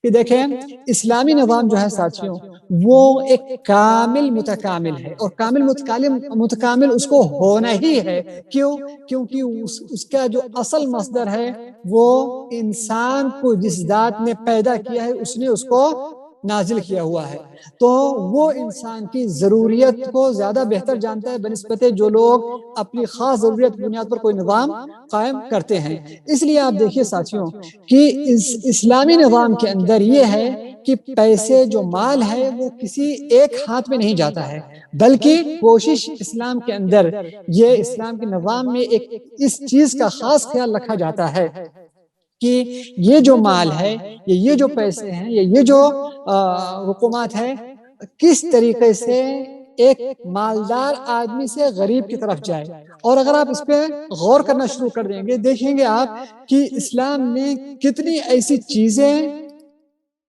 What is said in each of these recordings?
کہ دیکھیں اسلامی نظام جو ہے ساتھیوں وہ ایک کامل متکامل ہے، اور کامل متکامل اس کو ہونا ہی ہے۔ کیوں؟ کیونکہ اس کا جو اصل مصدر ہے وہ انسان کو جس ذات نے پیدا کیا ہے اس نے اس کو نازل کیا ہوا ہے، تو وہ انسان کی ضروریت کو زیادہ بہتر جانتا ہے بنسبت جو لوگ اپنی خاص ضروریت کی بنیاد پر کوئی نظام قائم کرتے ہیں۔ اس لیے آپ دیکھیے ساتھیوں کہ اسلامی نظام کے اندر یہ ہے کہ پیسے جو مال ہے وہ کسی ایک ہاتھ میں نہیں جاتا ہے، بلکہ کوشش اسلام کے اندر یہ اسلام کے نظام میں ایک اس چیز کا خاص خیال رکھا جاتا ہے کہ یہ جو مال ہے، یہ جو پیسے ہیں، یہ جو حکومت ہے، کس طریقے سے ایک مالدار آدمی سے غریب کی طرف جائے۔ اور اگر آپ اس پہ غور کرنا شروع کر دیں گے، دیکھیں گے آپ کہ اسلام نے کتنی ایسی چیزیں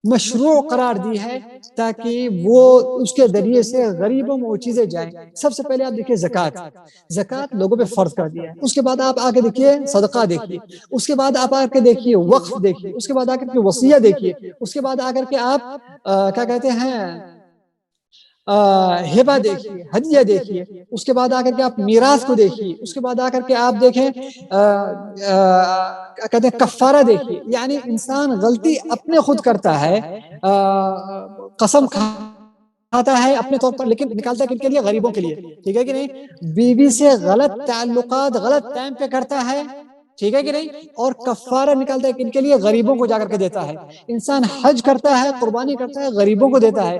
مشروع قرار دی ہے تاکہ وہ اس کے ذریعے سے غریبوں میں وہ چیزیں جائیں۔ سب سے پہلے آپ دیکھیے زکوٰۃ لوگوں پہ فرض کر دیا ہے۔ اس کے بعد آپ آگے دیکھیے صدقہ دیکھیے، اس کے بعد آپ آ کے دیکھیے وقف دیکھیے، اس کے بعد آ کر کے وصیہ دیکھیے، اس کے بعد آ کر کے آپ کیا کہتے ہیں ہبہ دیکھیے، ہدیہ دیکھیے، اس کے بعد آ کر کے آپ میراث کو دیکھیے، اس کے بعد آ کر کے آپ دیکھیں کہتے ہیں کفارہ دیکھیے۔ یعنی انسان غلطی اپنے خود کرتا ہے، قسم کھاتا ہے اپنے طور پر، لیکن نکالتا ہے کن کے لیے؟ غریبوں کے لیے، ٹھیک ہے کہ نہیں؟ بیوی سے غلط تعلقات غلط ٹائم پہ کرتا ہے، ٹھیک ہے کہ نہیں؟ اور کفارہ نکالتا ہے کن کے لیے؟ غریبوں کو جا کر کے دیتا ہے۔ انسان حج کرتا ہے، قربانی کرتا ہے، غریبوں کو دیتا ہے۔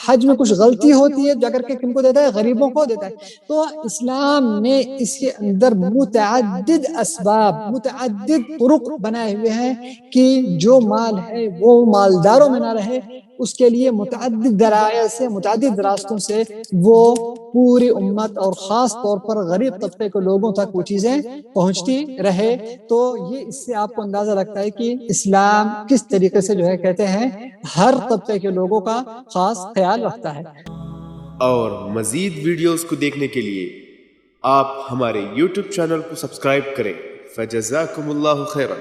حج میں کچھ غلطی ہوتی ہے، جا کر کے کن کو دیتا ہے؟ غریبوں کو دیتا ہے۔ تو اسلام نے اس کے اندر متعدد اسباب، متعدد طرق بنائے ہوئے ہیں کہ جو مال ہے وہ مالداروں میں نہ رہے، اس کے لیے متعدد ذرائع سے، متعدد راستوں سے وہ پوری امت اور خاص طور پر غریب طبقے کے لوگوں تک وہ چیزیں پہنچتی رہے۔ تو یہ اس سے آپ کو اندازہ لگتا ہے کہ اسلام کس طریقے سے جو ہے کہتے ہیں ہر طبقے کے لوگوں کا خاص خیال رکھتا ہے۔ اور مزید ویڈیوز کو دیکھنے کے لیے آپ ہمارے YouTube چینل کو سبسکرائب کریں۔ فجزاکم اللہ خیرا۔